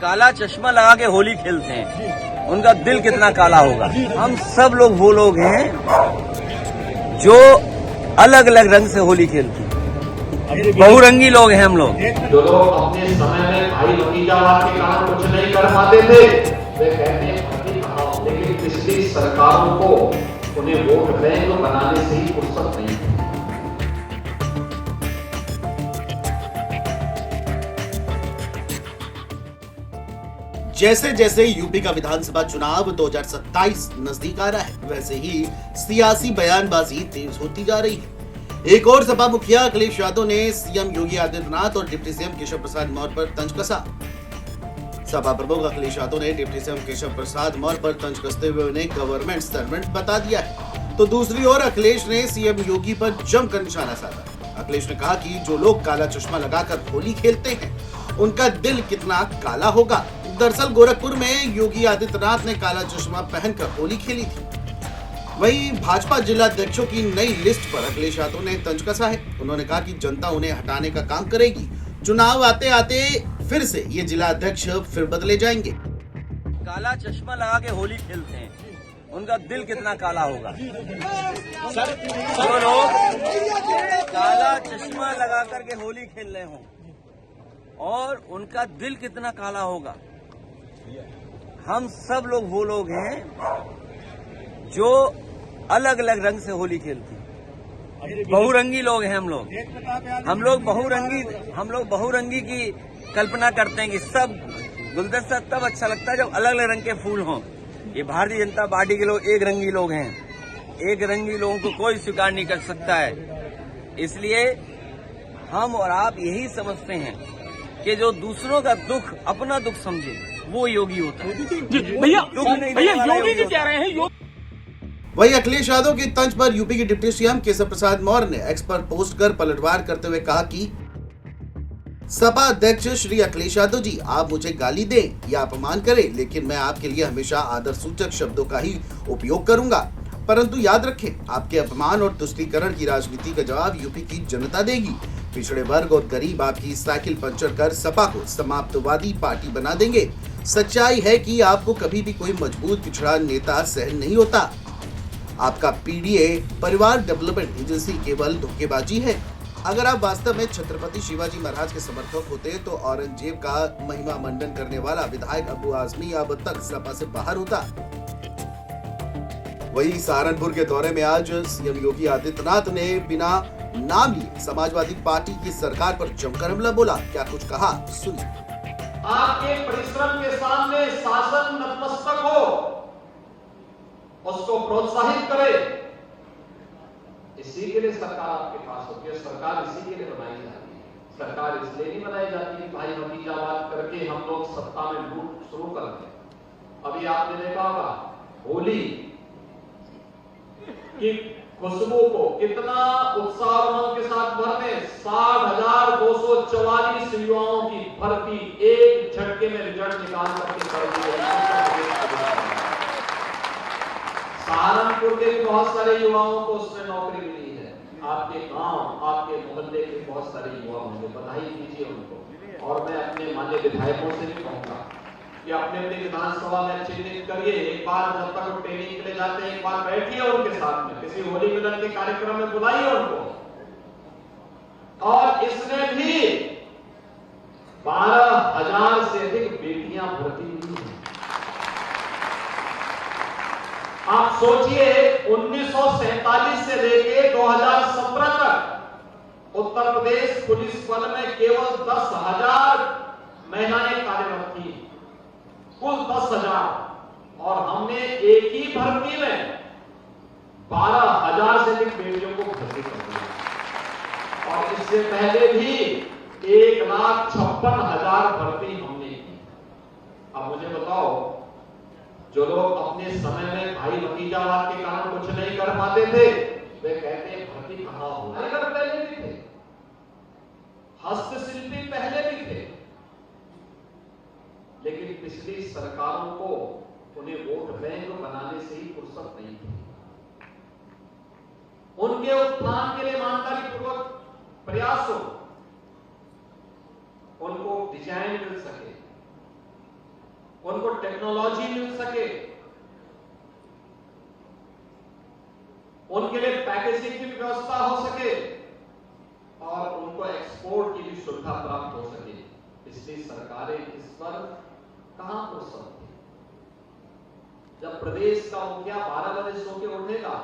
काला चश्मा लगा के होली खेलते हैं, उनका दिल कितना काला होगा। हम सब लोग वो लोग हैं जो अलग अलग रंग से होली खेलते हैं, बहुरंगी लोग हैं हम लोग। जो लोग अपने समय में भाई भतीजावाद के कारण कुछ नहीं कर पाते थे, वे कहते हैं भक्ति कहां, लेकिन पिछली सरकारों को उन्हें वोट बैंक बनाने से ही फुर्सत नहीं थी। जैसे जैसे यूपी का विधानसभा चुनाव 2027 नजदीक आ रहा है, वैसे ही सियासी बयानबाजी तेज होती जा रही है। एक और सपा मुखिया अखिलेश यादव ने सीएम योगी आदित्यनाथ और डिप्टी सीएम केशव प्रसाद मौर्य पर तंज कसा। सपा प्रमुख अखिलेश यादव ने डिप्टी सीएम केशव प्रसाद मौर्य पर तंज कसते हुए उन्हें गवर्नमेंट सर्वेंट बता दिया है, तो दूसरी ओर अखिलेश ने सीएम योगी पर जमकर निशाना साधा। अखिलेश ने कहा कि जो लोग काला चश्मा लगाकर होली खेलते हैं, उनका दिल कितना काला होगा। दरअसल गोरखपुर में योगी आदित्यनाथ ने काला चश्मा पहनकर होली खेली थी। वहीं भाजपा जिलाध्यक्षों की नई लिस्ट पर अखिलेश यादव ने तंज कसा है। उन्होंने कहा कि जनता उन्हें हटाने का काम करेगी, चुनाव आते आते फिर से ये जिलाध्यक्ष फिर बदले जाएंगे। काला चश्मा लगा के होली खेलते हैं, उनका दिल कितना काला होगा। जो लोग काला चश्मा लगा करके होली खेल रहे हों और उनका दिल कितना काला होगा। हम सब लोग वो लोग हैं जो अलग अलग रंग से होली खेलते हैं, बहुरंगी लोग हैं हम लोग। हम लोग बहुरंगी की कल्पना करते हैं कि सब गुलदस्ता तब अच्छा लगता है जब अलग अलग रंग के फूल हों। ये भारतीय जनता पार्टी के लोग एक रंगी लोग हैं, एक रंगी लोगों को कोई स्वीकार नहीं कर सकता है। इसलिए हम और आप यही समझते हैं कि जो दूसरों का दुख अपना दुख समझे वो योगी होता है। भैया योगी जी कह रहे हैं। वहीं अखिलेश यादव की तंज पर यूपी के डिप्टी सीएम केशव प्रसाद मौर्य ने एक्स पर पोस्ट कर पलटवार करते हुए कहा कि सपा अध्यक्ष श्री अखिलेश यादव जी, आप मुझे गाली दें या अपमान करें, लेकिन मैं आपके लिए हमेशा आदर सूचक शब्दों का ही उपयोग करूंगा। परंतु याद रखें, आपके अपमान और तुष्टीकरण की राजनीति का जवाब यूपी की जनता देगी। पिछड़े वर्ग और गरीब आपकी साइकिल पंचर कर सपा को समाप्तवादी पार्टी बना देंगे। सच्चाई है कि आपको कभी भी कोई मजबूत पिछड़ा नेता सहन नहीं होता। आपका पीडीए परिवार डेवलपमेंट एजेंसी केवल धोखेबाजी है। अगर आप वास्तव में छत्रपति शिवाजी महाराज के समर्थक होते तो औरंगजेब का महिमा मंडन करने वाला विधायक अबू आजमी अब तक सपा से बाहर होता। वहीं सहारनपुर के दौरे में आज सीएम योगी आदित्यनाथ ने बिना नाम लिए समाजवादी पार्टी की सरकार पर जमकर हमला बोला। क्या कुछ कहा, सुनिए। आपके परिश्रम के सामने शासन नतमस्तक हो, उसको प्रोत्साहित करे। इसी के लिए सरकार आपके पास होती है। सरकार इसी के लिए बनाई जाती है। सरकार इसलिए नहीं बनाई जाती भाई भतीजावाद करके हम लोग सत्ता में लूट शुरू कर दें। अभी आपने देखा होगा होली की खुशबू को कितना उत्साह उमंग के साथ भरने 60,244 युवाओं की भर्ती एक झटके में रिजल्ट निकाल करके कर दी। सहारनपुर के बहुत सारे युवाओं को उसमें नौकरी मिली है। आपके गांव, आपके मोहल्ले के बहुत सारे युवा होंगे, बधाई दीजिए उनको। और मैं अपने मान्य विधायकों से भी कहूंगा कि अपने अपने विधानसभा में चिन्हित करिए। एक बार जब तक वो ट्रेनिंग के लिए जाते हैं, एक बार बैठिए उनके साथ में, किसी होली मिलन के कार्यक्रम में बुलाइए उनको। और इसमें भी 12,000 से अधिक बेटियां भर्ती हुई हैं। आप सोचिए 1947 से लेके 2017 तक उत्तर प्रदेश पुलिस बल में केवल 10,000 महिलाएं कार्यरत थी, कुल 10,000। और हमने एक ही भर्ती में 12,000 से अधिक बेटियों को भर्ती कर दिया। और इससे पहले भी 1,56,000 भर्ती हमने की। अब मुझे बताओ, जो लोग अपने समय में भाई भतीजावाद के कारण कुछ नहीं कर पाते थे, वे कहते हैं भर्ती कहां हो। कारीगर पहले भी थे, हस्तशिल्पी पहले भी थे, लेकिन पिछली सरकारों को उन्हें वोट बैंक बनाने से ही फुर्सत नहीं थी। उनके उत्थान के लिए ईमानदारी पूर्वक प्रयास हो, उनको डिजाइन मिल सके, टेक्नोलॉजी मिल सके, उनके लिए पैकेजिंग की व्यवस्था हो सके और उनको एक्सपोर्ट की भी सुविधा प्राप्त हो सके। इसलिए सरकारें इस पर कहां फुर्सत थी। जब प्रदेश का मुखिया 12 बजे सो के उठेगा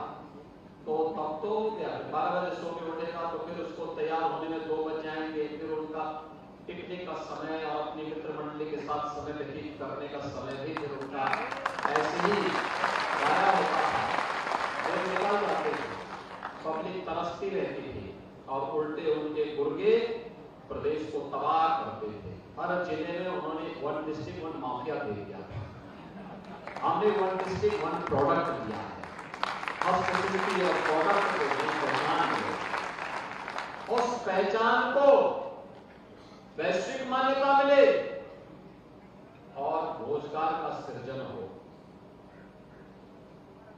तो तब तो क्या 12 बजे सो के उठेगा तो फिर उसको तैयार होने में 2 बज जाएंगे, फिर उनका पिकनिक का समय और अपनी मित्र मंडली के साथ समय व्यतीत करने का समय भी फिर उनका ऐसे ही गाया होता था। निकल जाते थे, पब्लिक तरसती रहती थी और उल्टे उनके गुर्गे प्रदेश को तबाह करते थे। हर जिले में उन्होंने 1 डिस्ट्रिक्ट 1 माफिया दे दिया था। हमने 1 डिस्ट्रिक्ट 1 प्रोडक्ट दिया है। हर फैसिलिटी और प्रोडक्ट को पहचान मिले, उस पहचान को वैश्विक मान्यता मिले और रोजगार का सृजन हो।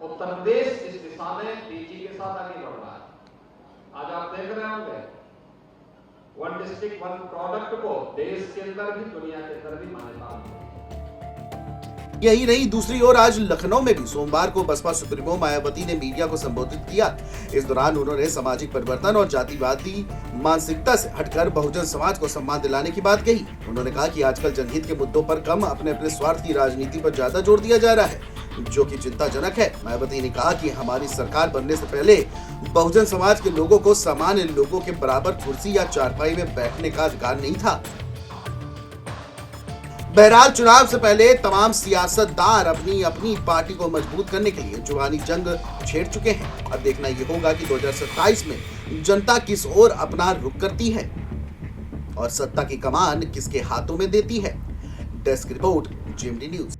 उत्तर प्रदेश इस दिशा में तेजी के साथ आगे बढ़ रहा है। आज आप देख रहे होंगे 1 डिस्ट्रिक्ट 1 प्रोडक्ट को देश के अंदर भी दुनिया के अंदर भी मान्यता मिली। यही नहीं, दूसरी ओर आज लखनऊ में भी सोमवार को बसपा सुप्रीमो मायावती ने मीडिया को संबोधित किया। इस दौरान उन्होंने सामाजिक परिवर्तन और जातिवादी मानसिकता से हटकर बहुजन समाज को सम्मान दिलाने की बात कही। उन्होंने कहा कि आजकल जनहित के मुद्दों पर कम अपने अपने स्वार्थ की राजनीति पर ज्यादा जोर दिया जा रहा है, जो कि चिंताजनक है। मायावती ने कहा कि हमारी सरकार बनने से पहले बहुजन समाज के लोगों को सामान्य लोगों के बराबर कुर्सी या चारपाई में बैठने का अधिकार नहीं था। बहरहाल चुनाव से पहले तमाम सियासतदार अपनी अपनी पार्टी को मजबूत करने के लिए जुबानी जंग छेड़ चुके हैं। अब देखना ये होगा कि 2027 में जनता किस ओर अपना रुख करती है और सत्ता की कमान किसके हाथों में देती है। Desk report, GMT news.